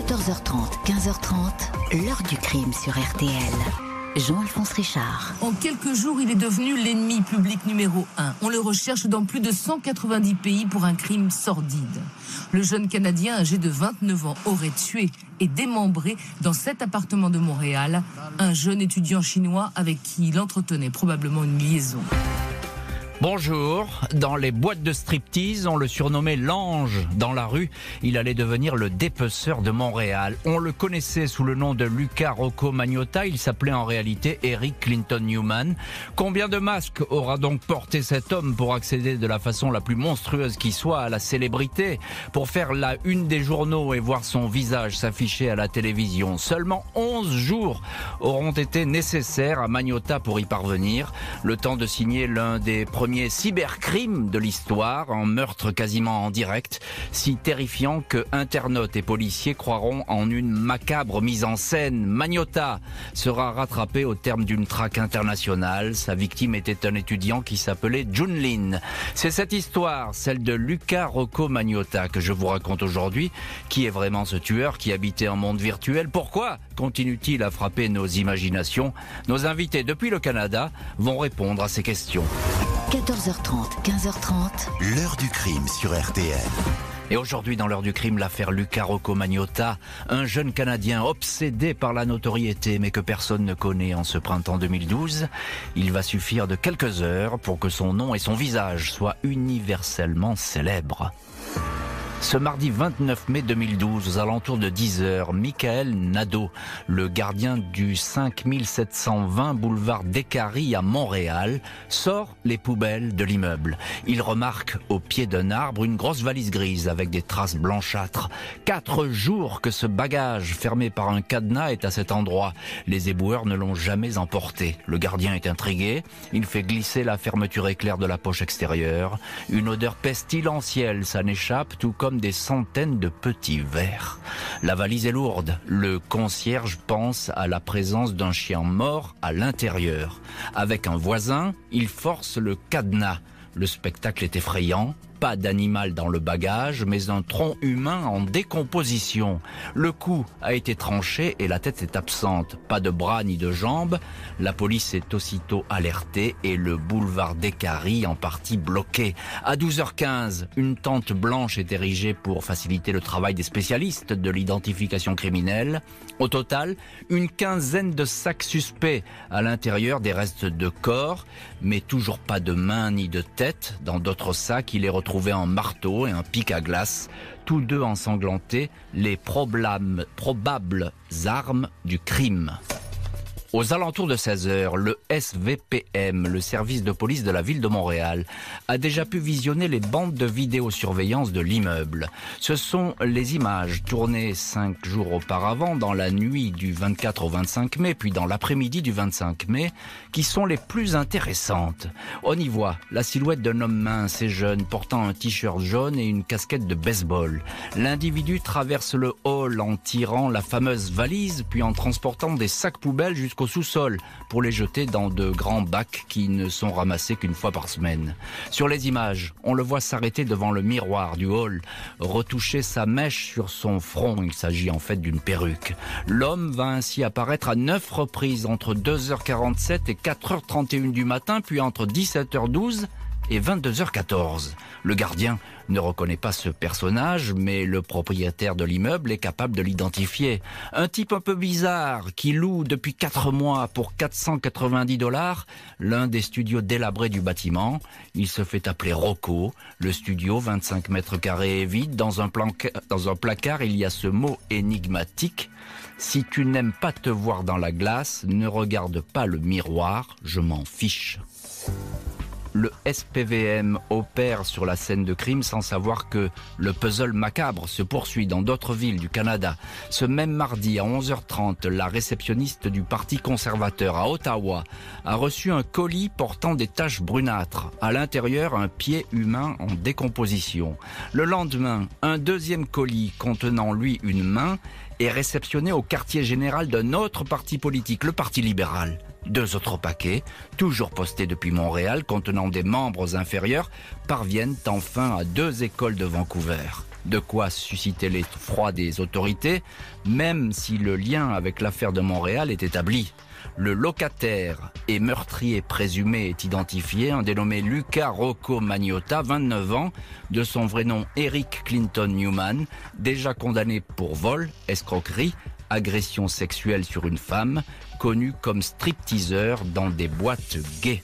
14h30, 15h30, l'heure du crime sur RTL. Jean-Alphonse Richard. En quelques jours, il est devenu l'ennemi public numéro 1. On le recherche dans plus de 190 pays pour un crime sordide. Le jeune Canadien âgé de 29 ans aurait tué et démembré dans cet appartement de Montréal un jeune étudiant chinois avec qui il entretenait probablement une liaison. Bonjour, dans les boîtes de striptease, on le surnommait l'ange. Dans la rue, il allait devenir le dépeceur de Montréal. On le connaissait sous le nom de Luca Rocco Magnotta, il s'appelait en réalité Eric Clinton Newman. Combien de masques aura donc porté cet homme pour accéder de la façon la plus monstrueuse qui soit à la célébrité, pour faire la une des journaux et voir son visage s'afficher à la télévision? Seulement 11 jours auront été nécessaires à Magnotta pour y parvenir, le temps de signer l'un des premiers cybercrime de l'histoire, en meurtre quasiment en direct, si terrifiant que internautes et policiers croiront en une macabre mise en scène. Magnotta sera rattrapé au terme d'une traque internationale. Sa victime était un étudiant qui s'appelait Junlin. C'est cette histoire, celle de Luca Rocco Magnotta, que je vous raconte aujourd'hui. Qui est vraiment ce tueur qui habitait un monde virtuel? Pourquoi continue-t-il à frapper nos imaginations? Nos invités depuis le Canada vont répondre à ces questions. 14h30, 15h30, l'heure du crime sur RTL. Et aujourd'hui, dans l'heure du crime, l'affaire Luca Rocco Magnotta, un jeune Canadien obsédé par la notoriété, mais que personne ne connaît en ce printemps 2012. Il va suffire de quelques heures pour que son nom et son visage soient universellement célèbres. Ce mardi 29 mai 2012, aux alentours de 10h, Michael Nadeau, le gardien du 5720 boulevard Descaries à Montréal, sort les poubelles de l'immeuble. Il remarque au pied d'un arbre une grosse valise grise avec des traces blanchâtres. 4 jours que ce bagage fermé par un cadenas est à cet endroit. Les éboueurs ne l'ont jamais emporté. Le gardien est intrigué. Il fait glisser la fermeture éclair de la poche extérieure. Une odeur pestilentielle s'en échappe, tout comme des centaines de petits vers. La valise est lourde. Le concierge pense à la présence d'un chien mort à l'intérieur. Avec un voisin, il force le cadenas. Le spectacle est effrayant. Pas d'animal dans le bagage, mais un tronc humain en décomposition. Le cou a été tranché et la tête est absente. Pas de bras ni de jambes. La police est aussitôt alertée et le boulevard Descaries en partie bloqué. À 12h15, une tente blanche est érigée pour faciliter le travail des spécialistes de l'identification criminelle. Au total, une quinzaine de sacs suspects. À l'intérieur, des restes de corps, mais toujours pas de main ni de tête. Dans d'autres sacs, il est retrouvé un marteau et un pic à glace, tous deux ensanglantés, les probables armes du crime. Aux alentours de 16h, le SVPM, le service de police de la ville de Montréal, a déjà pu visionner les bandes de vidéosurveillance de l'immeuble. Ce sont les images tournées 5 jours auparavant, dans la nuit du 24 au 25 mai, puis dans l'après-midi du 25 mai, qui sont les plus intéressantes. On y voit la silhouette d'un homme mince et jeune, portant un t-shirt jaune et une casquette de baseball. L'individu traverse le hall en tirant la fameuse valise, puis en transportant des sacs poubelles jusqu'au sous-sol pour les jeter dans de grands bacs qui ne sont ramassés qu'une fois par semaine. Sur les images, on le voit s'arrêter devant le miroir du hall, retoucher sa mèche sur son front. Il s'agit en fait d'une perruque. L'homme va ainsi apparaître à 9 reprises entre 2h47 et 4h31 du matin, puis entre 17h12 et 22h14. Le gardien ne reconnaît pas ce personnage, mais le propriétaire de l'immeuble est capable de l'identifier. Un type un peu bizarre qui loue depuis 4 mois pour $490 l'un des studios délabrés du bâtiment. Il se fait appeler Rocco. Le studio, 25 mètres carrés, est vide. Dans un placard, il y a ce mot énigmatique: si tu n'aimes pas te voir dans la glace, ne regarde pas le miroir, je m'en fiche. Le SPVM opère sur la scène de crime sans savoir que le puzzle macabre se poursuit dans d'autres villes du Canada. Ce même mardi à 11h30, la réceptionniste du Parti conservateur à Ottawa a reçu un colis portant des taches brunâtres. À l'intérieur, un pied humain en décomposition. Le lendemain, un deuxième colis contenant lui une main est réceptionné au quartier général d'un autre parti politique, le Parti libéral. 2 autres paquets, toujours postés depuis Montréal, contenant des membres inférieurs, parviennent enfin à 2 écoles de Vancouver. De quoi susciter l'effroi des autorités, même si le lien avec l'affaire de Montréal est établi. Le locataire et meurtrier présumé est identifié, un dénommé Luca Rocco Magnotta, 29 ans, de son vrai nom Eric Clinton Newman, déjà condamné pour vol, escroquerie, agression sexuelle sur une femme, connu comme stripteaseur dans des boîtes gays.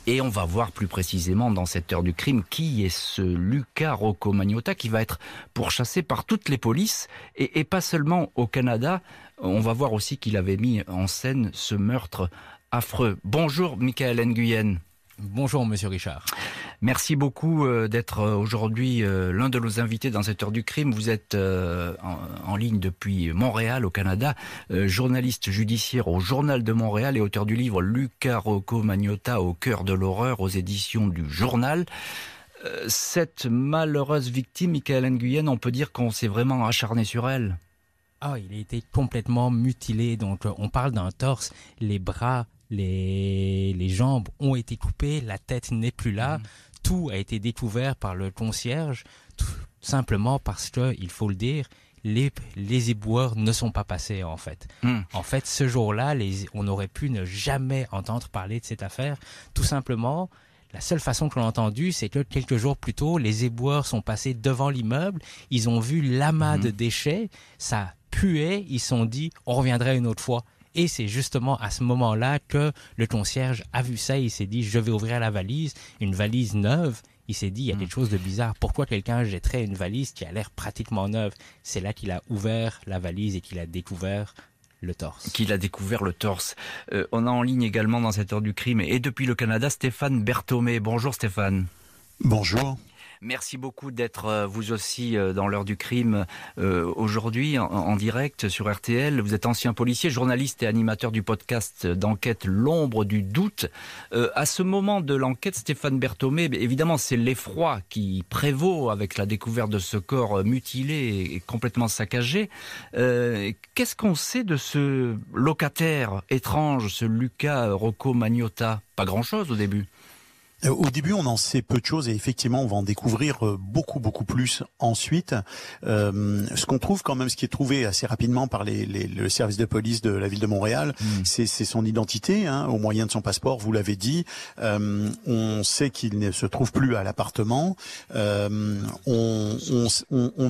Et on va voir plus précisément dans cette heure du crime qui est ce Luca Rocco Magnotta qui va être pourchassé par toutes les polices et pas seulement au Canada. On va voir aussi qu'il avait mis en scène ce meurtre affreux. Bonjour Michael Nguyen. Bonjour Monsieur Richard. Merci beaucoup d'être aujourd'hui l'un de nos invités dans cette heure du crime. Vous êtes en ligne depuis Montréal au Canada, journaliste judiciaire au Journal de Montréal et auteur du livre Luca Rocco Magnotta au cœur de l'horreur aux éditions du Journal. Cette malheureuse victime, Michael Nguyen, on peut dire qu'on s'est vraiment acharné sur elle. Ah, il a été complètement mutilé. Donc on parle d'un torse, les bras, les jambes ont été coupées, la tête n'est plus là. Tout a été découvert par le concierge, tout simplement parce que, il faut le dire, les éboueurs ne sont pas passés en fait. En fait, ce jour-là, on aurait pu ne jamais entendre parler de cette affaire. Tout simplement, la seule façon qu'on a entendu, c'est que quelques jours plus tôt, les éboueurs sont passés devant l'immeuble, ils ont vu l'amas de déchets, ça puait, ils se sont dit, on reviendrait une autre fois. Et c'est justement à ce moment-là que le concierge a vu ça, il s'est dit, je vais ouvrir la valise, une valise neuve. Il s'est dit, il y a quelque chose de bizarre. Pourquoi quelqu'un jetterait une valise qui a l'air pratiquement neuve? C'est là qu'il a ouvert la valise et qu'il a découvert le torse. Qu'il a découvert le torse. On a en ligne également dans cette heure du crime et depuis le Canada, Stéphane Berthomé. Bonjour Stéphane. Bonjour. Merci beaucoup d'être vous aussi dans l'heure du crime aujourd'hui en direct sur RTL. Vous êtes ancien policier, journaliste et animateur du podcast d'enquête L'ombre du doute. À ce moment de l'enquête, Stéphane Berthomé, évidemment c'est l'effroi qui prévaut avec la découverte de ce corps mutilé et complètement saccagé. Qu'est-ce qu'on sait de ce locataire étrange, ce Luca Rocco Magnotta? Pas grand-chose au début. Au début, on en sait peu de choses et effectivement, on va en découvrir beaucoup plus ensuite. Ce qu'on trouve quand même, ce qui est trouvé assez rapidement par le service de police de la ville de Montréal, c'est son identité, au moyen de son passeport. Vous l'avez dit. On sait qu'il ne se trouve plus à l'appartement. On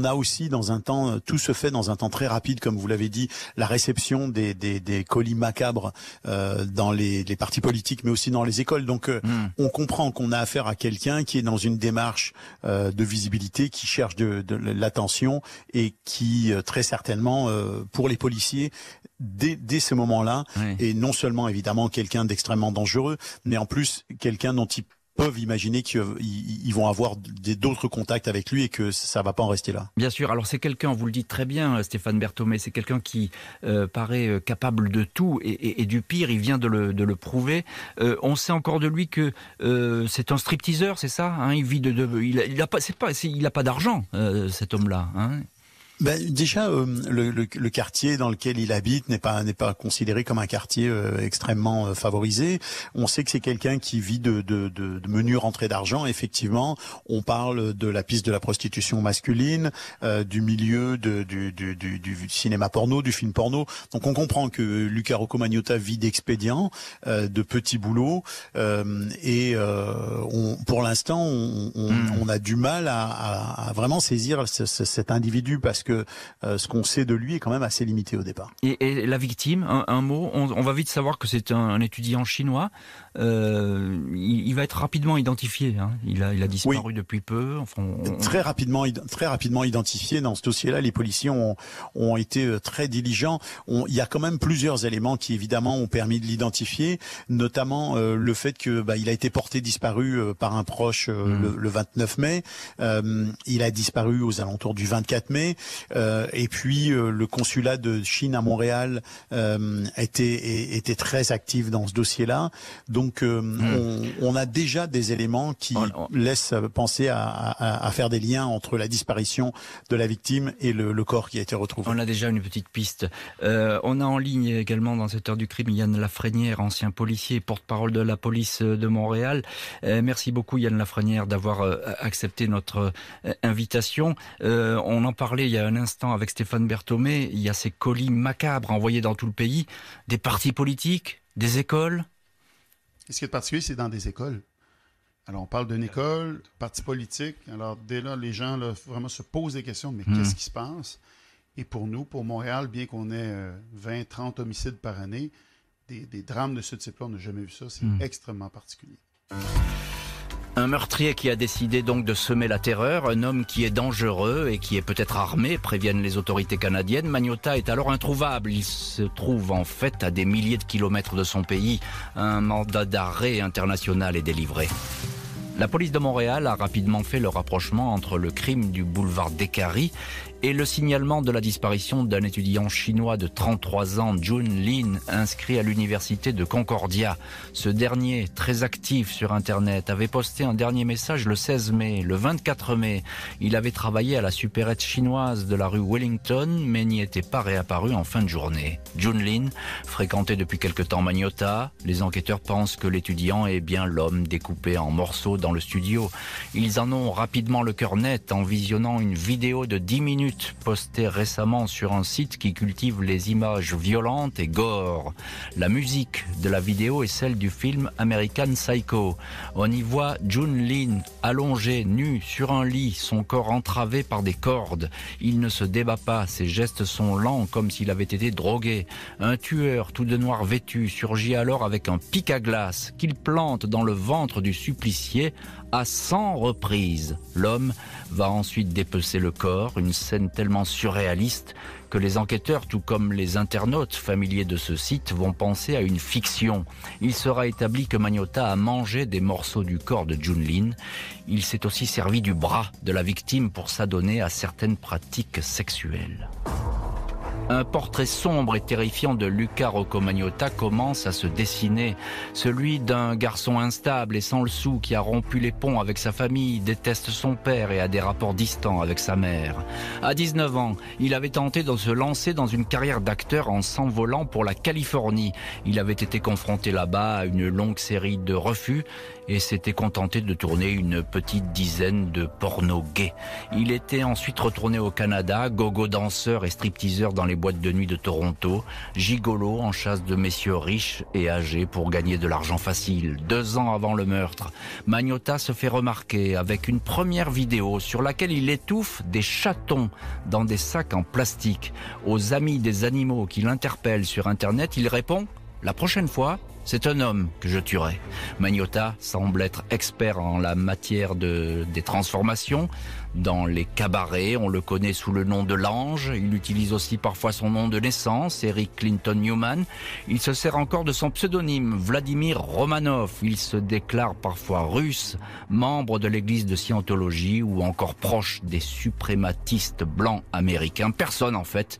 a aussi dans un temps, tout se fait dans un temps très rapide, comme vous l'avez dit, la réception des colis macabres dans les partis politiques, mais aussi dans les écoles. Donc, on comprend qu'on a affaire à quelqu'un qui est dans une démarche de visibilité, qui cherche de l'attention et qui très certainement pour les policiers dès ce moment-là est non seulement évidemment quelqu'un d'extrêmement dangereux, mais en plus quelqu'un dont ils peuvent imaginer qu'ils vont avoir d'autres contacts avec lui et que ça va pas en rester là. Bien sûr, alors c'est quelqu'un, vous le dites très bien Stéphane Berthomé, c'est quelqu'un qui paraît capable de tout et du pire, il vient de le prouver. On sait encore de lui que c'est un stripteaseur, c'est ça, il vit il a pas d'argent cet homme-là, Déjà, le quartier dans lequel il habite n'est pas considéré comme un quartier extrêmement favorisé. On sait que c'est quelqu'un qui vit de menues rentrées d'argent. Effectivement, on parle de la piste de la prostitution masculine, du milieu du cinéma porno, du film porno. Donc on comprend que Luca Rocco Magnotta vit d'expédients, de petits boulots, pour l'instant, on a du mal à vraiment saisir cet individu parce que ce qu'on sait de lui est quand même assez limité au départ. Et la victime, un mot, on va vite savoir que c'est un étudiant chinois. Il va être rapidement identifié. Il a disparu depuis peu. Très rapidement identifié. Dans ce dossier-là, les policiers ont été très diligents. Il y a quand même plusieurs éléments qui évidemment ont permis de l'identifier, notamment le fait que il a été porté disparu par un proche le 29 mai. Il a disparu aux alentours du 24 mai. Et puis le consulat de Chine à Montréal était très actif dans ce dossier-là. Donc on a déjà des éléments qui laissent penser à faire des liens entre la disparition de la victime et le corps qui a été retrouvé. On a déjà une petite piste. On a en ligne également dans cette heure du crime Yann Lafrenière, ancien policier, porte-parole de la police de Montréal. Merci beaucoup Yann Lafrenière d'avoir accepté notre invitation. On en parlait il y a un instant avec Stéphane Berthomé. Il y a ces colis macabres envoyés dans tout le pays, des partis politiques, des écoles. Et ce qui est particulier, c'est dans des écoles. Alors, on parle d'une école, parti politique. Alors, dès là, les gens là, vraiment se posent des questions. Mais qu'est-ce qui se passe? Et pour nous, pour Montréal, bien qu'on ait 20-30 homicides par année, des drames de ce type-là, on n'a jamais vu ça. C'est extrêmement particulier. Un meurtrier qui a décidé donc de semer la terreur, un homme qui est dangereux et qui est peut-être armé, préviennent les autorités canadiennes. Magnotta est alors introuvable. Il se trouve en fait à des milliers de kilomètres de son pays. Un mandat d'arrêt international est délivré. La police de Montréal a rapidement fait le rapprochement entre le crime du boulevard Décarie et le signalement de la disparition d'un étudiant chinois de 33 ans, Jun Lin, inscrit à l'université de Concordia. Ce dernier, très actif sur Internet, avait posté un dernier message le 16 mai. Le 24 mai, il avait travaillé à la supérette chinoise de la rue Wellington, mais n'y était pas réapparu en fin de journée. Jun Lin fréquentait depuis quelque temps Magnotta. Les enquêteurs pensent que l'étudiant est bien l'homme découpé en morceaux dans le studio. Ils en ont rapidement le cœur net en visionnant une vidéo de 10 minutes postée récemment sur un site qui cultive les images violentes et gore. La musique de la vidéo est celle du film American Psycho. On y voit Jun Lin allongé, nu, sur un lit, son corps entravé par des cordes. Il ne se débat pas, ses gestes sont lents comme s'il avait été drogué. Un tueur tout de noir vêtu surgit alors avec un pic à glace qu'il plante dans le ventre du supplicié à 100 reprises. L'homme va ensuite dépecer le corps, une scène tellement surréaliste que les enquêteurs, tout comme les internautes familiers de ce site, vont penser à une fiction. Il sera établi que Magnotta a mangé des morceaux du corps de Jun Lin. Il s'est aussi servi du bras de la victime pour s'adonner à certaines pratiques sexuelles. Un portrait sombre et terrifiant de Luca Rocco Magnotta commence à se dessiner. Celui d'un garçon instable et sans le sou qui a rompu les ponts avec sa famille, déteste son père et a des rapports distants avec sa mère. À 19 ans, il avait tenté de se lancer dans une carrière d'acteur en s'envolant pour la Californie. Il avait été confronté là-bas à une longue série de refus et s'était contenté de tourner une petite dizaine de pornos gays. Il était ensuite retourné au Canada, gogo danseur et stripteaseur dans les boîtes de nuit de Toronto, gigolo en chasse de messieurs riches et âgés pour gagner de l'argent facile. 2 ans avant le meurtre, Magnotta se fait remarquer avec une première vidéo sur laquelle il étouffe des chatons dans des sacs en plastique. Aux amis des animaux qui l'interpellent sur Internet, il répond « La prochaine fois, c'est un homme que je tuerai ». Magnotta semble être expert en la matière des transformations. Dans les cabarets, on le connaît sous le nom de l'Ange. Il utilise aussi parfois son nom de naissance, Eric Clinton Newman. Il se sert encore de son pseudonyme, Vladimir Romanov. Il se déclare parfois russe, membre de l'église de Scientologie ou encore proche des suprématistes blancs américains. Personne, en fait,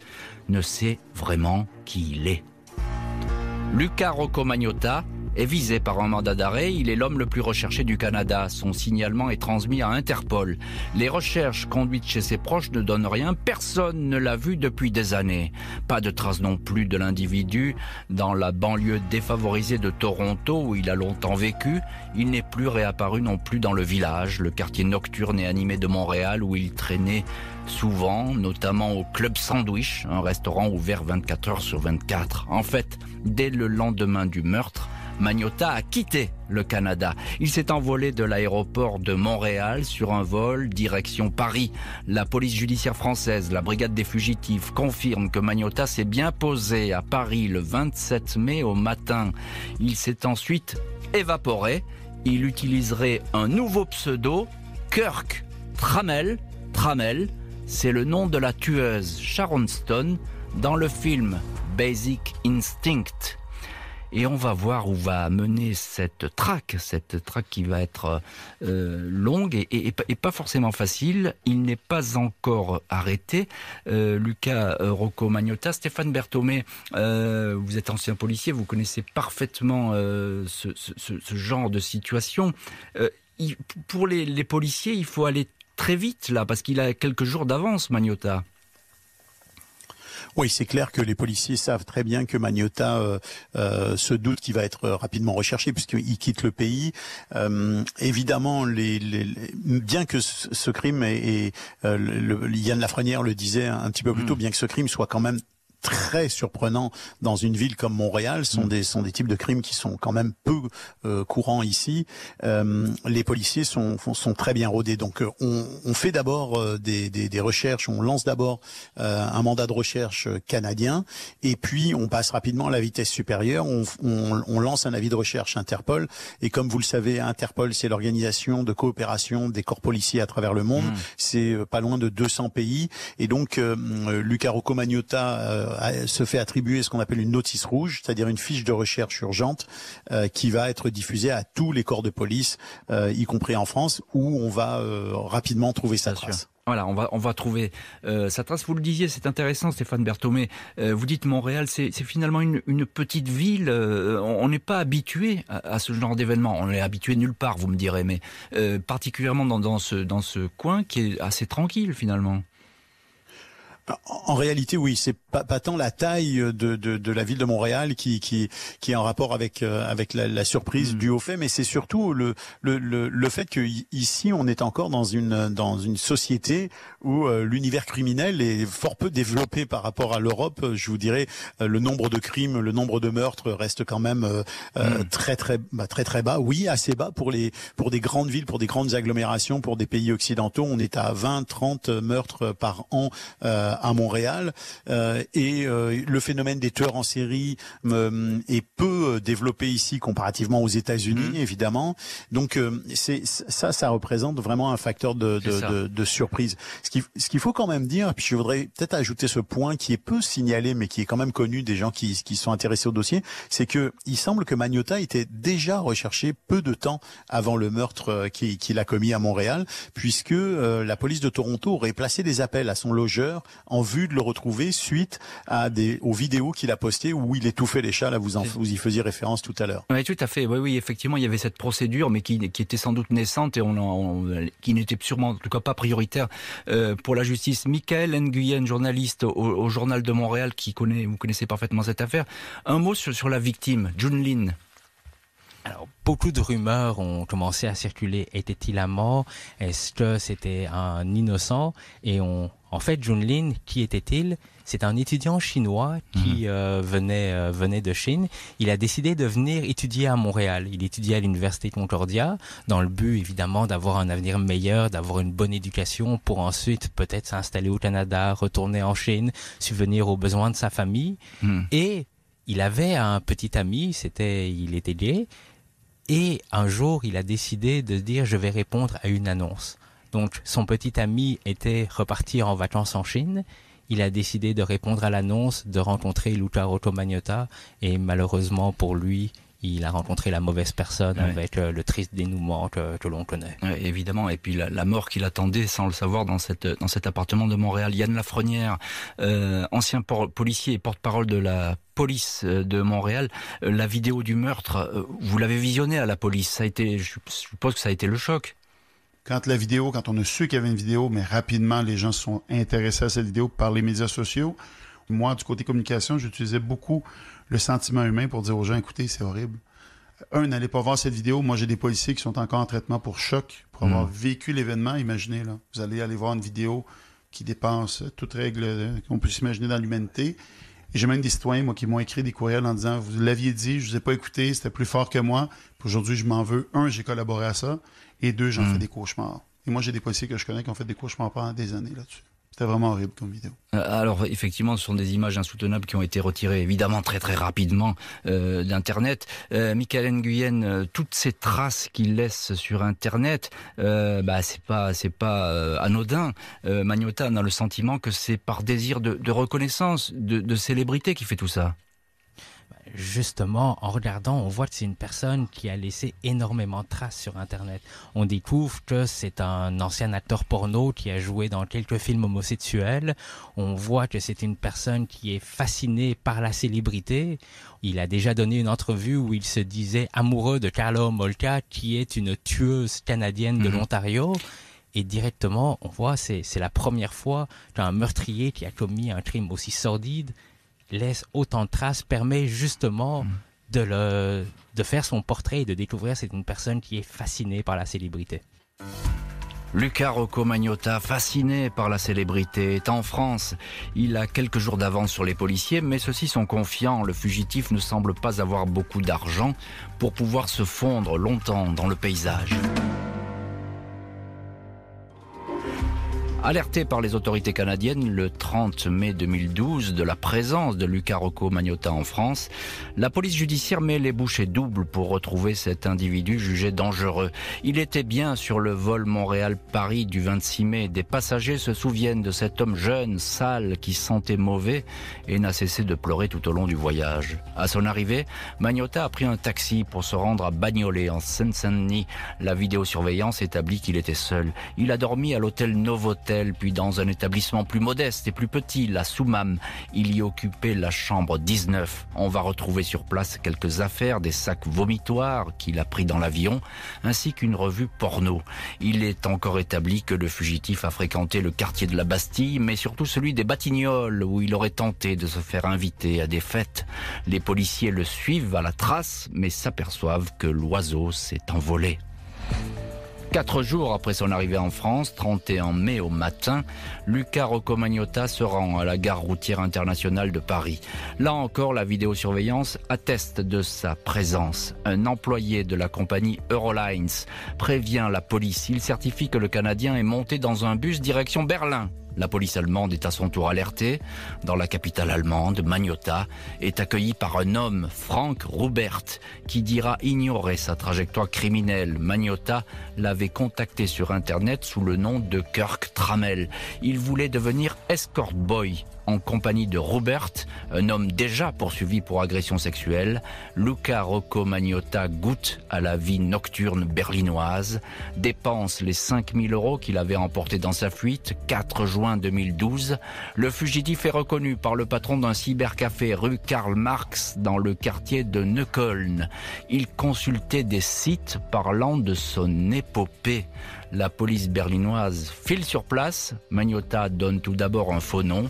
ne sait vraiment qui il est. Luca Rocco Magnotta est visé par un mandat d'arrêt. Il est l'homme le plus recherché du Canada. Son signalement est transmis à Interpol. Les recherches conduites chez ses proches ne donnent rien. Personne ne l'a vu depuis des années. Pas de traces non plus de l'individu dans la banlieue défavorisée de Toronto où il a longtemps vécu. Il n'est plus réapparu non plus dans le village, le quartier nocturne et animé de Montréal où il traînait souvent, notamment au Club Sandwich, un restaurant ouvert 24 heures sur 24. En fait, dès le lendemain du meurtre, Magnotta a quitté le Canada. Il s'est envolé de l'aéroport de Montréal sur un vol direction Paris. La police judiciaire française, la brigade des fugitifs, confirme que Magnotta s'est bien posé à Paris le 27 mai au matin. Il s'est ensuite évaporé. Il utiliserait un nouveau pseudo, Kirk Trammell. Trammell, c'est le nom de la tueuse Sharon Stone dans le film Basic Instinct. et on va voir où va mener cette traque qui va être longue et pas forcément facile. Il n'est pas encore arrêté. Luca Rocco Magnotta, Stéphane Berthomé, vous êtes ancien policier, vous connaissez parfaitement ce genre de situation. Pour les policiers, il faut aller très vite là, parce qu'il a quelques jours d'avance, Magnotta. Oui, c'est clair que les policiers savent très bien que Magnotta se doute qu'il va être rapidement recherché puisqu'il quitte le pays. Évidemment, bien que ce crime, Yann Lafrenière le disait un petit peu plus tôt, bien que ce crime soit quand même très surprenant dans une ville comme Montréal, sont des types de crimes qui sont quand même peu courants ici. Les policiers sont très bien rodés. Donc on fait d'abord des recherches, on lance d'abord un mandat de recherche canadien, et puis on passe rapidement à la vitesse supérieure. On lance un avis de recherche Interpol, et comme vous le savez, Interpol, c'est l'organisation de coopération des corps policiers à travers le monde. C'est pas loin de 200 pays, et donc Luca Rocco Magnotta se fait attribuer ce qu'on appelle une notice rouge, c'est-à-dire une fiche de recherche urgente qui va être diffusée à tous les corps de police, y compris en France, où on va rapidement trouver sa trace. Voilà, on va trouver sa trace. Vous le disiez, c'est intéressant, Stéphane Berthomé. Vous dites Montréal, c'est finalement une petite ville. On n'est pas habitué à ce genre d'événement. On est habitué nulle part, vous me direz, mais particulièrement dans ce coin qui est assez tranquille finalement. En réalité, oui, c'est pas tant la taille de la ville de Montréal qui est en rapport avec la surprise due au fait, mais c'est surtout le fait que ici on est encore dans une société où l'univers criminel est fort peu développé par rapport à l'Europe. Je vous dirais, le nombre de crimes, le nombre de meurtres reste quand même très bas. Oui, assez bas pour des grandes villes, pour des grandes agglomérations, pour des pays occidentaux. On est à 20-30 meurtres par an à Montréal, et le phénomène des tueurs en série est peu développé ici comparativement aux États-Unis, évidemment. Donc ça représente vraiment un facteur de surprise. Ce qu'il faut quand même dire, puis je voudrais peut-être ajouter ce point qui est peu signalé, mais qui est quand même connu des gens qui sont intéressés au dossier, c'est que il semble que Magnotta était déjà recherché peu de temps avant le meurtre qu'il a commis à Montréal, puisque la police de Toronto aurait placé des appels à son logeur en vue de le retrouver suite aux vidéos qu'il a postées où il étouffait les chats. Là, vous y faisiez référence tout à l'heure. Oui, tout à fait. Oui, effectivement, il y avait cette procédure, mais qui était sans doute naissante et qui n'était sûrement, en tout cas, pas prioritaire pour la justice. Michael Nguyen, journaliste au Journal de Montréal, vous connaissez parfaitement cette affaire. Un mot sur la victime, Jun Lin. Alors, beaucoup de rumeurs ont commencé à circuler. Était-il à mort? Est-ce que c'était un innocent? Et en fait, Jun Lin, qui était-il? C'est un étudiant chinois qui venait de Chine. Il a décidé de venir étudier à Montréal. Il étudiait à l'université Concordia dans le but, évidemment, d'avoir un avenir meilleur, d'avoir une bonne éducation pour ensuite peut-être s'installer au Canada, retourner en Chine, subvenir aux besoins de sa famille. Et il avait un petit ami, il était gay. Et un jour, il a décidé de dire « je vais répondre à une annonce ». Donc, son petit ami était reparti en vacances en Chine. Il a décidé de répondre à l'annonce, de rencontrer Luca Rocco Magnotta. Et malheureusement pour lui, il a rencontré la mauvaise personne avec le triste dénouement que l'on connaît. Évidemment, et puis la mort qu'il attendait sans le savoir dans cet appartement de Montréal. Yann Lafrenière, ancien policier et porte-parole de la police de Montréal, la vidéo du meurtre, vous l'avez visionnée à la police. Je suppose que ça a été le choc. Quand on a su qu'il y avait une vidéo, mais rapidement, les gens se sont intéressés à cette vidéo par les médias sociaux. Moi, du côté communication, j'utilisais beaucoup le sentiment humain pour dire aux gens, écoutez, c'est horrible. N'allez pas voir cette vidéo. Moi, j'ai des policiers qui sont encore en traitement pour choc, pour avoir vécu l'événement. Imaginez, là, vous allez aller voir une vidéo qui dépasse toute règle qu'on peut s'imaginer dans l'humanité. Et j'ai même des citoyens, moi, qui m'ont écrit des courriels en disant, vous l'aviez dit, je vous ai pas écouté, c'était plus fort que moi. Puis aujourd'hui, je m'en veux. 1, j'ai collaboré à ça. Et 2, j'en fais des cauchemars. Et moi, j'ai des policiers que je connais qui ont fait des cauchemars pendant des années là-dessus. C'était vraiment horrible comme vidéo. Alors, effectivement, ce sont des images insoutenables qui ont été retirées, évidemment, très très rapidement d'Internet. Michael Nguyen, toutes ces traces qu'il laisse sur Internet, c'est pas anodin. Magnotta a le sentiment que c'est par désir de reconnaissance, de célébrité qui fait tout ça. justement, en regardant, on voit que c'est une personne qui a laissé énormément de traces sur Internet. On découvre que c'est un ancien acteur porno qui a joué dans quelques films homosexuels. On voit que c'est une personne qui est fascinée par la célébrité. Il a déjà donné une entrevue où il se disait amoureux de Karla Homolka, qui est une tueuse canadienne de l'Ontario. Et directement, on voit, c'est la première fois qu'un meurtrier qui a commis un crime aussi sordide laisse autant de traces, permet justement de faire son portrait et de découvrir c'est une personne qui est fascinée par la célébrité. Luca Rocco Magnotta, fasciné par la célébrité, est en France. Il a quelques jours d'avance sur les policiers, mais ceux-ci sont confiants. Le fugitif ne semble pas avoir beaucoup d'argent pour pouvoir se fondre longtemps dans le paysage. Alerté par les autorités canadiennes le 30 mai 2012 de la présence de Luca Rocco Magnotta en France, la police judiciaire met les bouchées doubles pour retrouver cet individu jugé dangereux. Il était bien sur le vol Montréal-Paris du 26 mai. Des passagers se souviennent de cet homme jeune, sale, qui sentait mauvais et n'a cessé de pleurer tout au long du voyage. À son arrivée, Magnotta a pris un taxi pour se rendre à Bagnolet, en Seine-Saint-Denis. La vidéosurveillance établit qu'il était seul. Il a dormi à l'hôtel Novotel, puis dans un établissement plus modeste et plus petit, la Soumam. Il y occupait la chambre 19. On va retrouver sur place quelques affaires, des sacs vomitoires qu'il a pris dans l'avion, ainsi qu'une revue porno. Il est encore établi que le fugitif a fréquenté le quartier de la Bastille, mais surtout celui des Batignolles, où il aurait tenté de se faire inviter à des fêtes. Les policiers le suivent à la trace, mais s'aperçoivent que l'oiseau s'est envolé. 4 jours après son arrivée en France, 31 mai au matin, Luca Rocco Magnotta se rend à la gare routière internationale de Paris. Là encore, la vidéosurveillance atteste de sa présence. Un employé de la compagnie Eurolines prévient la police. Il certifie que le Canadien est monté dans un bus direction Berlin. La police allemande est à son tour alertée. Dans la capitale allemande, Magnotta est accueilli par un homme, Frank Rubert, qui dira ignorer sa trajectoire criminelle. Magnotta l'avait contacté sur Internet sous le nom de Kirk Trammell. Il voulait devenir escort boy en compagnie de Rubert, un homme déjà poursuivi pour agression sexuelle. Luca Rocco Magnotta goûte à la vie nocturne berlinoise, dépense les 5 000 € qu'il avait emportés dans sa fuite, 4 juin 2012. Le fugitif est reconnu par le patron d'un cybercafé rue Karl Marx dans le quartier de Neukölln. Il consultait des sites parlant de son épopée. La police berlinoise file sur place. Magnotta donne tout d'abord un faux nom.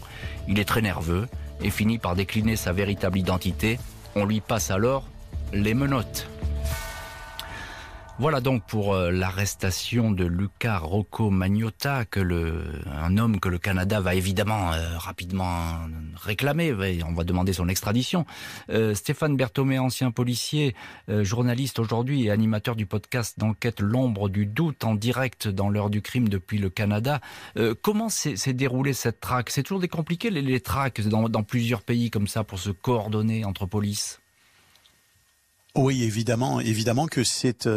Il est très nerveux et finit par décliner sa véritable identité. On lui passe alors les menottes. Voilà donc pour l'arrestation de Luca Rocco Magnotta, un homme que le Canada va évidemment rapidement réclamer. On va demander son extradition. Stéphane Berthomé, ancien policier, journaliste aujourd'hui et animateur du podcast d'enquête L'ombre du doute en direct dans l'heure du crime depuis le Canada. Comment s'est déroulée cette traque? C'est toujours compliqué les traques dans plusieurs pays comme ça pour se coordonner entre polices? Oui, évidemment que c'est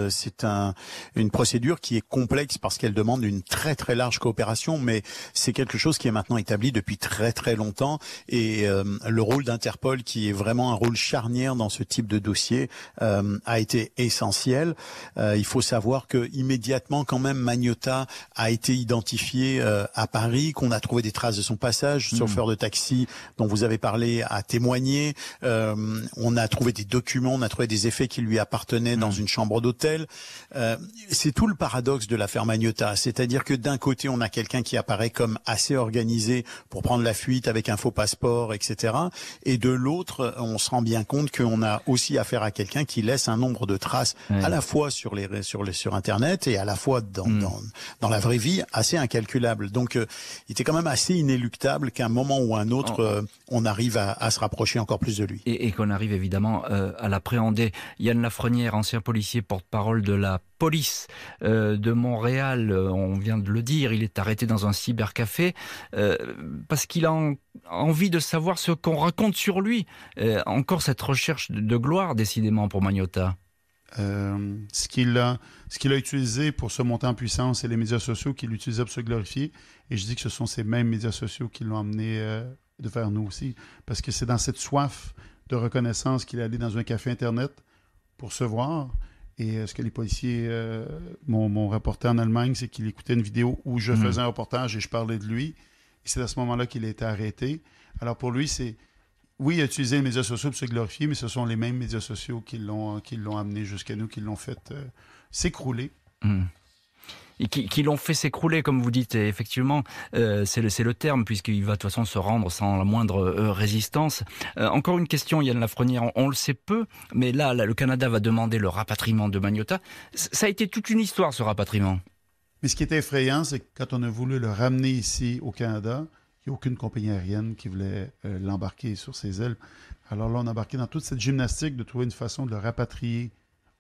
une procédure qui est complexe parce qu'elle demande une très très large coopération, mais c'est quelque chose qui est maintenant établi depuis très très longtemps et le rôle d'Interpol, qui est vraiment un rôle charnière dans ce type de dossier, a été essentiel. Il faut savoir que immédiatement quand même Magnotta a été identifié à Paris, qu'on a trouvé des traces de son passage. Le chauffeur de taxi dont vous avez parlé a témoigné. On a trouvé des documents, on a trouvé des effets qui lui appartenaient dans une chambre d'hôtel. C'est tout le paradoxe de l'affaire Magnotta, c'est-à-dire que d'un côté on a quelqu'un qui apparaît comme assez organisé pour prendre la fuite avec un faux passeport, etc. Et de l'autre, on se rend bien compte qu'on a aussi affaire à quelqu'un qui laisse un nombre de traces à la fois sur Internet et à la fois dans la vraie vie assez incalculable. Donc il était quand même assez inéluctable qu'à un moment ou à un autre on arrive à se rapprocher encore plus de lui. Et qu'on arrive évidemment à l'appréhender. Yann Lafrenière, ancien policier porte-parole de la police de Montréal, on vient de le dire, il est arrêté dans un cybercafé parce qu'il a envie de savoir ce qu'on raconte sur lui. Encore cette recherche de gloire, décidément, pour Magnotta. Ce qu'il a utilisé pour se monter en puissance, c'est les médias sociaux qu'il utilisait pour se glorifier. Et je dis que ce sont ces mêmes médias sociaux qui l'ont amené de vers nous aussi. Parce que c'est dans cette soif de reconnaissance qu'il est allé dans un café Internet pour se voir. Et ce que les policiers m'ont rapporté en Allemagne, c'est qu'il écoutait une vidéo où je faisais un reportage et je parlais de lui. Et c'est à ce moment-là qu'il a été arrêté. Alors pour lui, oui, il a utilisé les médias sociaux pour se glorifier, mais ce sont les mêmes médias sociaux qui l'ont amené jusqu'à nous, qui l'ont fait s'écrouler. Et qui l'ont fait s'écrouler, comme vous dites. Et effectivement, c'est le terme, puisqu'il va de toute façon se rendre sans la moindre résistance. Encore une question, Yann Lafrenière, on le sait peu, mais là, le Canada va demander le rapatriement de Magnota. Ça a été toute une histoire, ce rapatriement. Mais ce qui est effrayant, c'est que quand on a voulu le ramener ici au Canada, il n'y a aucune compagnie aérienne qui voulait l'embarquer sur ses ailes. Alors là, on a embarqué dans toute cette gymnastique de trouver une façon de le rapatrier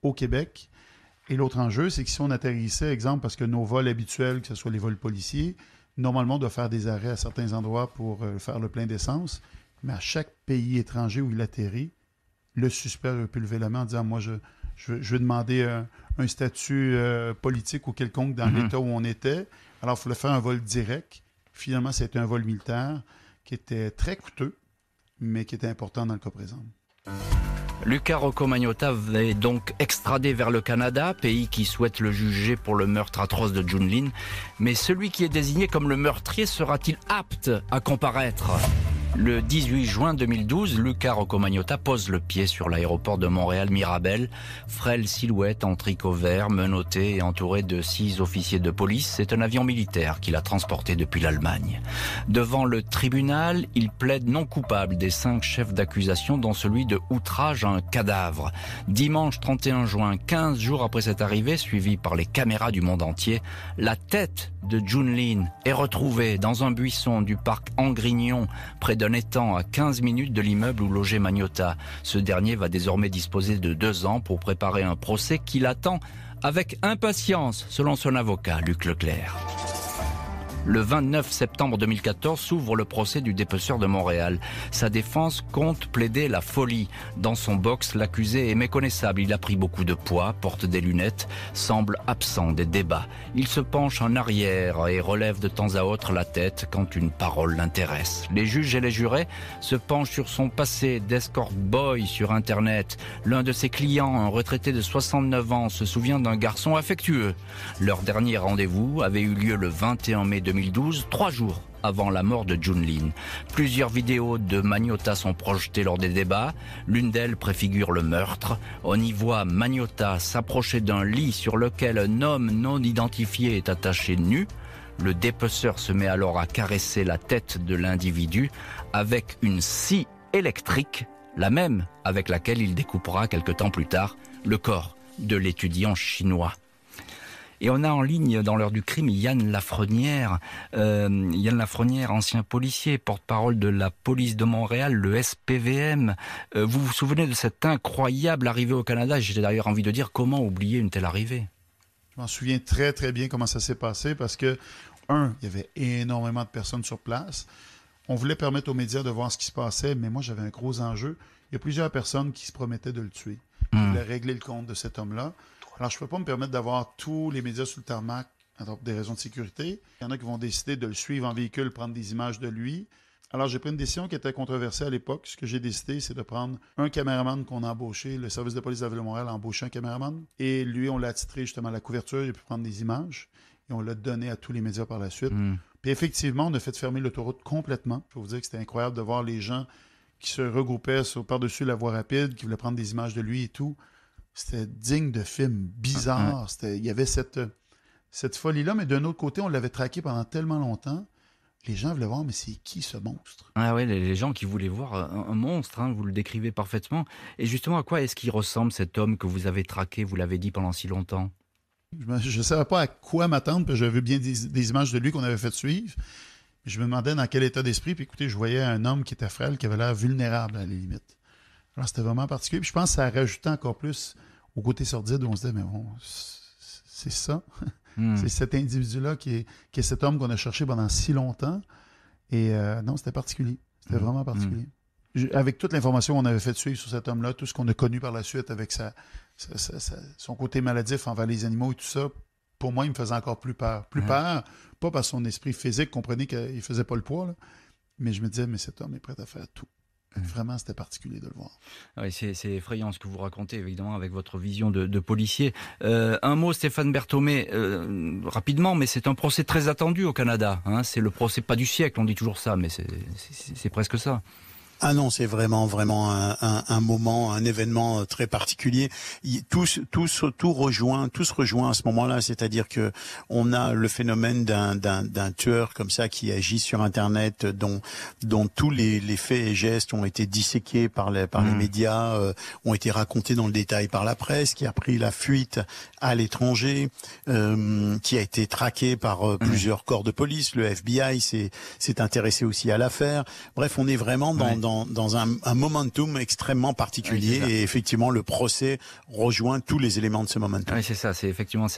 au Québec. Et l'autre enjeu, c'est que si on atterrissait, exemple, parce que nos vols habituels, que ce soit les vols policiers, normalement, on doit faire des arrêts à certains endroits pour faire le plein d'essence. Mais à chaque pays étranger où il atterrit, le suspect a pu lever la main en disant « Moi, je veux demander un statut politique ou quelconque dans l'État où on était. » Alors, il fallait faire un vol direct. Finalement, c'était un vol militaire qui était très coûteux, mais qui était important dans le cas présent. Luca Rocco Magnotta est donc extradé vers le Canada, pays qui souhaite le juger pour le meurtre atroce de Jun Lin. Mais celui qui est désigné comme le meurtrier sera-t-il apte à comparaître ? Le 18 juin 2012, Luca Rocco Magnotta pose le pied sur l'aéroport de Montréal-Mirabel. Frêle silhouette en tricot vert, menotté et entouré de 6 officiers de police. C'est un avion militaire qui l'a transporté depuis l'Allemagne. Devant le tribunal, il plaide non coupable des 5 chefs d'accusation, dont celui de outrage à un cadavre. Dimanche 31 juin, 15 jours après cette arrivée, suivie par les caméras du monde entier, la tête de Jun Lin est retrouvée dans un buisson du parc Angrignon, près d'un étang à 15 minutes de l'immeuble où logeait Magnotta. Ce dernier va désormais disposer de 2 ans pour préparer un procès qu'il attend avec impatience, selon son avocat, Luc Leclerc. Le 29 septembre 2014 s'ouvre le procès du dépeceur de Montréal. Sa défense compte plaider la folie. Dans son box, l'accusé est méconnaissable. Il a pris beaucoup de poids, porte des lunettes, semble absent des débats. Il se penche en arrière et relève de temps à autre la tête quand une parole l'intéresse. Les juges et les jurés se penchent sur son passé d'escort boy sur Internet. L'un de ses clients, un retraité de 69 ans, se souvient d'un garçon affectueux. Leur dernier rendez-vous avait eu lieu le 21 mai 2012, 3 jours avant la mort de Jun Lin. Plusieurs vidéos de Magnotta sont projetées lors des débats. L'une d'elles préfigure le meurtre. On y voit Magnotta s'approcher d'un lit sur lequel un homme non identifié est attaché nu. Le dépeceur se met alors à caresser la tête de l'individu avec une scie électrique, la même avec laquelle il découpera quelque temps plus tard le corps de l'étudiant chinois. Et on a en ligne, dans l'heure du crime, Yann Lafrenière. Yann Lafrenière, ancien policier, porte-parole de la police de Montréal, le SPVM. Vous vous souvenez de cette incroyable arrivée au Canada? J'ai d'ailleurs envie de dire, comment oublier une telle arrivée? Je m'en souviens très, très bien comment ça s'est passé parce que, il y avait énormément de personnes sur place. On voulait permettre aux médias de voir ce qui se passait, mais moi, j'avais un gros enjeu. Il y a plusieurs personnes qui se promettaient de le tuer. Qui voulaient régler le compte de cet homme-là. Alors, je ne peux pas me permettre d'avoir tous les médias sous le tarmac pour des raisons de sécurité. Il y en a qui vont décider de le suivre en véhicule, prendre des images de lui. Alors, j'ai pris une décision qui était controversée à l'époque. Ce que j'ai décidé, c'est de prendre un caméraman qu'on a embauché. Le service de police de la Ville de Montréal a embauché un caméraman. Et lui, on l'a attitré justement à la couverture. Il a pu prendre des images. Et on l'a donné à tous les médias par la suite. Puis effectivement, on a fait fermer l'autoroute complètement. Je peux vous dire que c'était incroyable de voir les gens qui se regroupaient par-dessus la voie rapide, qui voulaient prendre des images de lui et tout. C'était digne de film bizarre. Il y avait cette folie-là, mais d'un autre côté, on l'avait traqué pendant tellement longtemps. Les gens voulaient voir, mais c'est qui ce monstre? Ah oui, les gens qui voulaient voir un monstre, hein, vous le décrivez parfaitement. Et justement, à quoi est-ce qu'il ressemble, cet homme que vous avez traqué, vous l'avez dit pendant si longtemps? Je ne savais pas à quoi m'attendre, puis j'avais bien des images de lui qu'on avait fait suivre. Je me demandais dans quel état d'esprit, puis écoutez, je voyais un homme qui était frêle, qui avait l'air vulnérable à la limite. Alors, c'était vraiment particulier. Puis je pense que ça rajoutait encore plus au côté sordide où on se disait, mais bon, c'est ça. C'est cet individu-là qui est cet homme qu'on a cherché pendant si longtemps. Et non, c'était particulier. C'était vraiment particulier. Avec toute l'information qu'on avait fait suivre sur cet homme-là, tout ce qu'on a connu par la suite avec son côté maladif envers les animaux et tout ça, pour moi, il me faisait encore plus peur. Plus peur, pas par son esprit physique, comprenez qu'il ne faisait pas le poids, là, mais je me disais, mais cet homme est prêt à faire tout. Vraiment, c'était particulier de le voir. Oui, c'est effrayant ce que vous racontez, évidemment, avec votre vision de policier. Un mot, Stéphane Berthomé, rapidement, mais c'est un procès très attendu au Canada. Hein, c'est le procès pas du siècle, on dit toujours ça, mais c'est presque ça. Ah non, c'est vraiment un moment, un événement très particulier. Tout se rejoint à ce moment-là, c'est-à-dire que on a le phénomène d'un tueur comme ça qui agit sur Internet, dont tous les faits et gestes ont été disséqués par les médias, ont été racontés dans le détail par la presse, qui a pris la fuite à l'étranger, qui a été traqué par plusieurs corps de police. Le FBI s'est intéressé aussi à l'affaire. Bref, on est vraiment dans un momentum extrêmement particulier, et effectivement le procès rejoint tous les éléments de ce momentum. Oui, c'est ça, c'est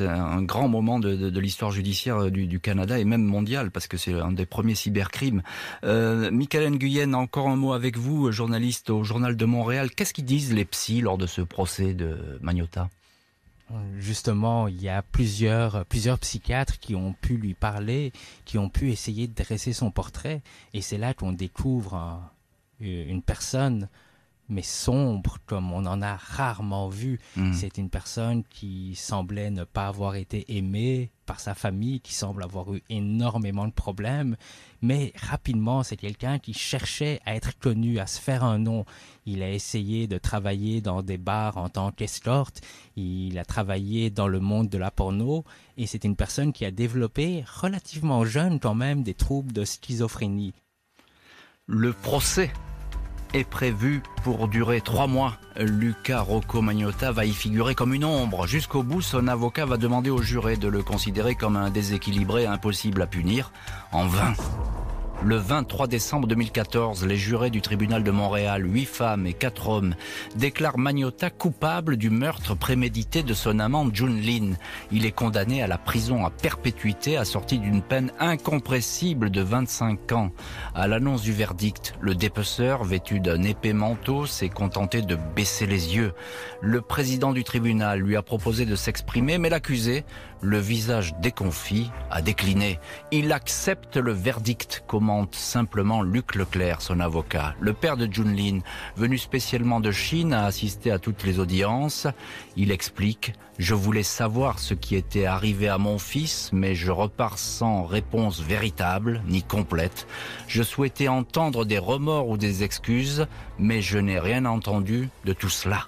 un grand moment de l'histoire judiciaire du Canada et même mondiale, parce que c'est un des premiers cybercrimes. Michael Nguyen, encore un mot avec vous, journaliste au Journal de Montréal. Qu'est-ce qu'ils disent les psys lors de ce procès de Magnotta ? Justement, il y a plusieurs psychiatres qui ont pu lui parler, qui ont pu essayer de dresser son portrait, et c'est là qu'on découvre une personne, mais sombre, comme on en a rarement vu. C'est une personne qui semblait ne pas avoir été aimée par sa famille, qui semble avoir eu énormément de problèmes, mais rapidement, c'est quelqu'un qui cherchait à être connu, à se faire un nom. Il a essayé de travailler dans des bars en tant qu'escorte, il a travaillé dans le monde de la porno, et c'est une personne qui a développé, relativement jeune quand même, des troubles de schizophrénie. Le procès est prévu pour durer 3 mois. Luca Rocco Magnotta va y figurer comme une ombre. Jusqu'au bout, son avocat va demander aux jurés de le considérer comme un déséquilibré impossible à punir. En vain. Le 23 décembre 2014, les jurés du tribunal de Montréal, 8 femmes et 4 hommes, déclarent Magnotta coupable du meurtre prémédité de son amante June Lin. Il est condamné à la prison à perpétuité, assorti d'une peine incompressible de 25 ans. À l'annonce du verdict, le dépeceur, vêtu d'un épais manteau, s'est contenté de baisser les yeux. Le président du tribunal lui a proposé de s'exprimer, mais l'accusé, le visage déconfit, a décliné. Il accepte le verdict, commente simplement Luc Leclerc, son avocat. Le père de June Lin, venu spécialement de Chine, a assisté à toutes les audiences. Il explique « Je voulais savoir ce qui était arrivé à mon fils, mais je repars sans réponse véritable, ni complète. Je souhaitais entendre des remords ou des excuses, mais je n'ai rien entendu de tout cela. »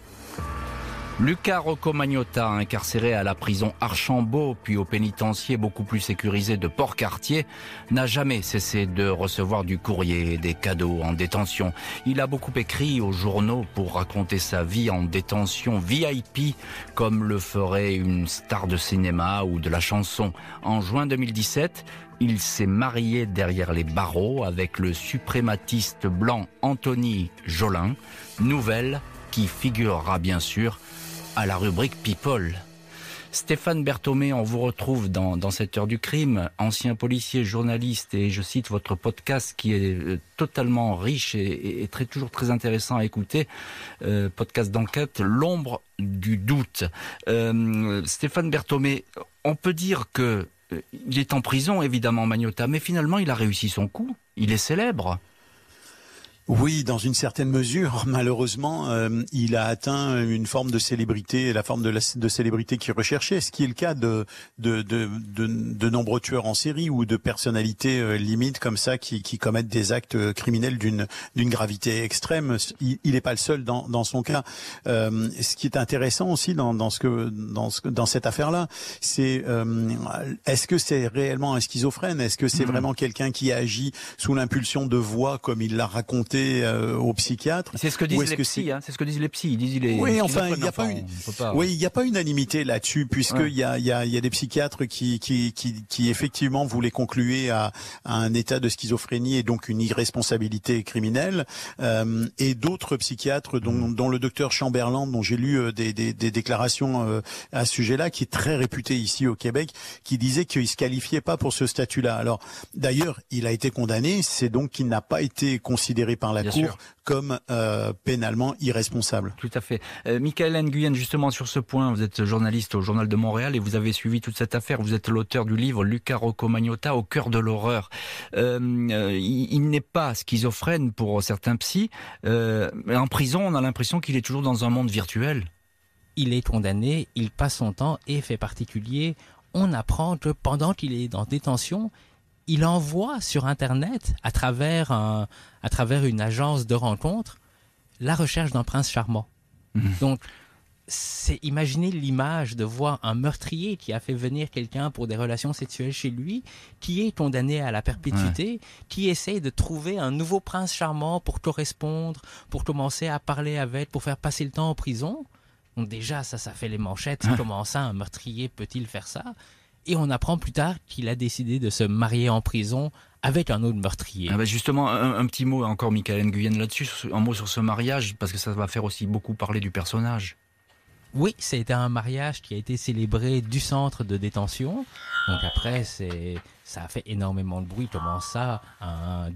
Luca Rocco Magnotta, incarcéré à la prison Archambault, puis au pénitencier beaucoup plus sécurisé de Port-Cartier, n'a jamais cessé de recevoir du courrier et des cadeaux en détention. Il a beaucoup écrit aux journaux pour raconter sa vie en détention VIP, comme le ferait une star de cinéma ou de la chanson. En juin 2017, il s'est marié derrière les barreaux avec le suprématiste blanc Anthony Jolin, nouvelle qui figurera bien sûr à la rubrique People. Stéphane Berthomé, on vous retrouve dans cette heure du crime, ancien policier, journaliste, et je cite votre podcast qui est totalement riche et toujours très intéressant à écouter, podcast d'enquête, L'ombre du doute. Stéphane Berthomé, on peut dire que il est en prison, évidemment, Magnotta, mais finalement il a réussi son coup, il est célèbre. Oui, dans une certaine mesure, malheureusement, il a atteint une forme de célébrité, la forme de célébrité qu'il recherchait, ce qui est le cas de nombreux tueurs en série ou de personnalités limites comme ça qui commettent des actes criminels d'une gravité extrême. Il n'est pas le seul dans son cas. Ce qui est intéressant aussi dans cette affaire-là, c'est est-ce que c'est réellement un schizophrène? Est-ce que c'est vraiment quelqu'un qui agit sous l'impulsion de voix comme il l'a raconté aux psychiatres? C'est ce que disent les psys, hein. C'est ce que disent les psys. Ils disent oui, enfin, il n'y a pas oui, il n'y a pas unanimité là-dessus, puisque il y a des psychiatres qui effectivement voulaient concluer à un état de schizophrénie et donc une irresponsabilité criminelle, et d'autres psychiatres dont le docteur Chamberlain, dont j'ai lu des déclarations à ce sujet-là, qui est très réputé ici au Québec, qui disait qu'il se qualifiait pas pour ce statut-là. Alors, d'ailleurs, il a été condamné, c'est donc qu'il n'a pas été considéré par par la Bien Cour sûr. comme pénalement irresponsable. Tout à fait. Michaël Nguyen, justement sur ce point, vous êtes journaliste au Journal de Montréal et vous avez suivi toute cette affaire. Vous êtes l'auteur du livre Luca Rocco Magnotta, au cœur de l'horreur. Il n'est pas schizophrène pour certains psys. En prison, on a l'impression qu'il est toujours dans un monde virtuel. Il est condamné, il passe son temps, et fait particulier, on apprend que pendant qu'il est en détention, il envoie sur Internet, à travers une agence de rencontres, la recherche d'un prince charmant. Donc, imaginez l'image de voir un meurtrier qui a fait venir quelqu'un pour des relations sexuelles chez lui, qui est condamné à la perpétuité, qui essaye de trouver un nouveau prince charmant pour correspondre, pour commencer à parler avec, pour faire passer le temps en prison. Donc déjà, ça fait les manchettes. Comment ça, un meurtrier peut-il faire ça? Et on apprend plus tard qu'il a décidé de se marier en prison avec un autre meurtrier. Justement, un petit mot encore, Michaël Nguyen, là-dessus, un mot sur ce mariage, parce que ça va faire aussi beaucoup parler du personnage. Oui, c'était un mariage qui a été célébré du centre de détention. Donc après, ça a fait énormément de bruit. Comment ça,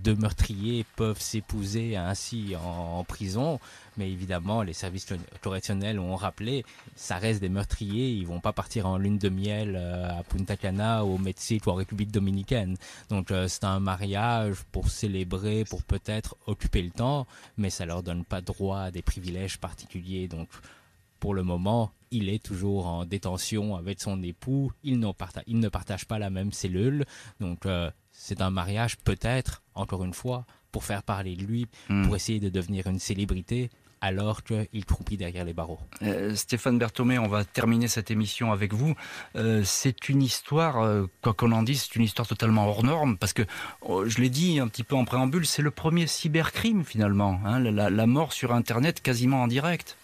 deux meurtriers peuvent s'épouser ainsi en prison? Mais évidemment, les services correctionnels ont rappelé, ça reste des meurtriers. Ils vont pas partir en lune de miel à Punta Cana, au Mexique ou en République dominicaine. Donc c'est un mariage pour célébrer, pour peut-être occuper le temps, mais ça leur donne pas droit à des privilèges particuliers. Donc pour le moment, il est toujours en détention avec son époux. Ils ne partagent pas la même cellule. Donc, c'est un mariage peut-être, encore une fois, pour faire parler de lui, pour essayer de devenir une célébrité, alors qu'il croupit derrière les barreaux. Stéphane Berthomé, on va terminer cette émission avec vous. C'est une histoire, quoi qu'on en dise, c'est une histoire totalement hors norme, parce que, je l'ai dit un petit peu en préambule, c'est le premier cybercrime finalement, hein, la mort sur Internet quasiment en direct.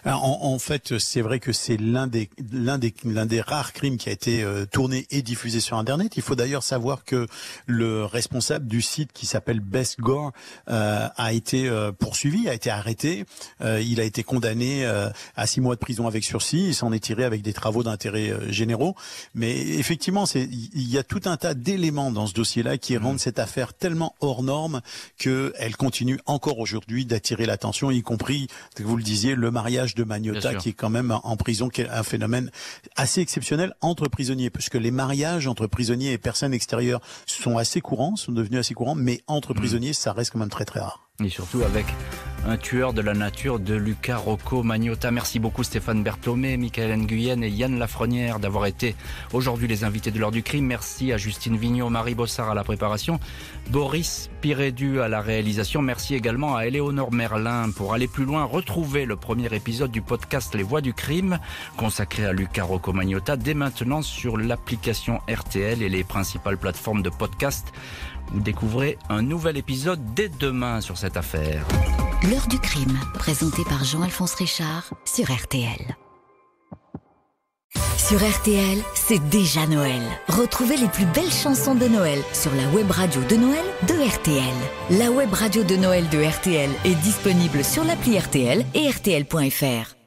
En fait, c'est vrai que c'est l'un des rares crimes qui a été tourné et diffusé sur Internet. Il faut d'ailleurs savoir que le responsable du site qui s'appelle Best Gore a été poursuivi, a été arrêté. Il a été condamné à 6 mois de prison avec sursis. Il s'en est tiré avec des travaux d'intérêt généraux. Mais effectivement, il y a tout un tas d'éléments dans ce dossier-là qui rendent cette affaire tellement hors norme qu'elle continue encore aujourd'hui d'attirer l'attention, y compris, vous le disiez, le mariage de Magnotta qui est quand même en prison, qui est un phénomène assez exceptionnel entre prisonniers, puisque les mariages entre prisonniers et personnes extérieures sont devenus assez courants, mais entre prisonniers, ça reste quand même très très rare. Et surtout avec un tueur de la nature de Luca Rocco Magnotta. Merci beaucoup Stéphane Berthomé, Michaël Nguyen et Yann Lafrenière d'avoir été aujourd'hui les invités de l'heure du crime. Merci à Justine Vignot, Marie Bossard à la préparation, Boris Pirédu à la réalisation. Merci également à Éléonore Merlin. Pour aller plus loin, retrouvez le premier épisode du podcast Les Voix du crime consacré à Luca Rocco Magnotta dès maintenant sur l'application RTL et les principales plateformes de podcast. Vous découvrez un nouvel épisode dès demain sur cette affaire. L'heure du crime, présenté par Jean-Alphonse Richard sur RTL. Sur RTL, c'est déjà Noël. Retrouvez les plus belles chansons de Noël sur la web radio de Noël de RTL. La web radio de Noël de RTL est disponible sur l'appli RTL et RTL.fr.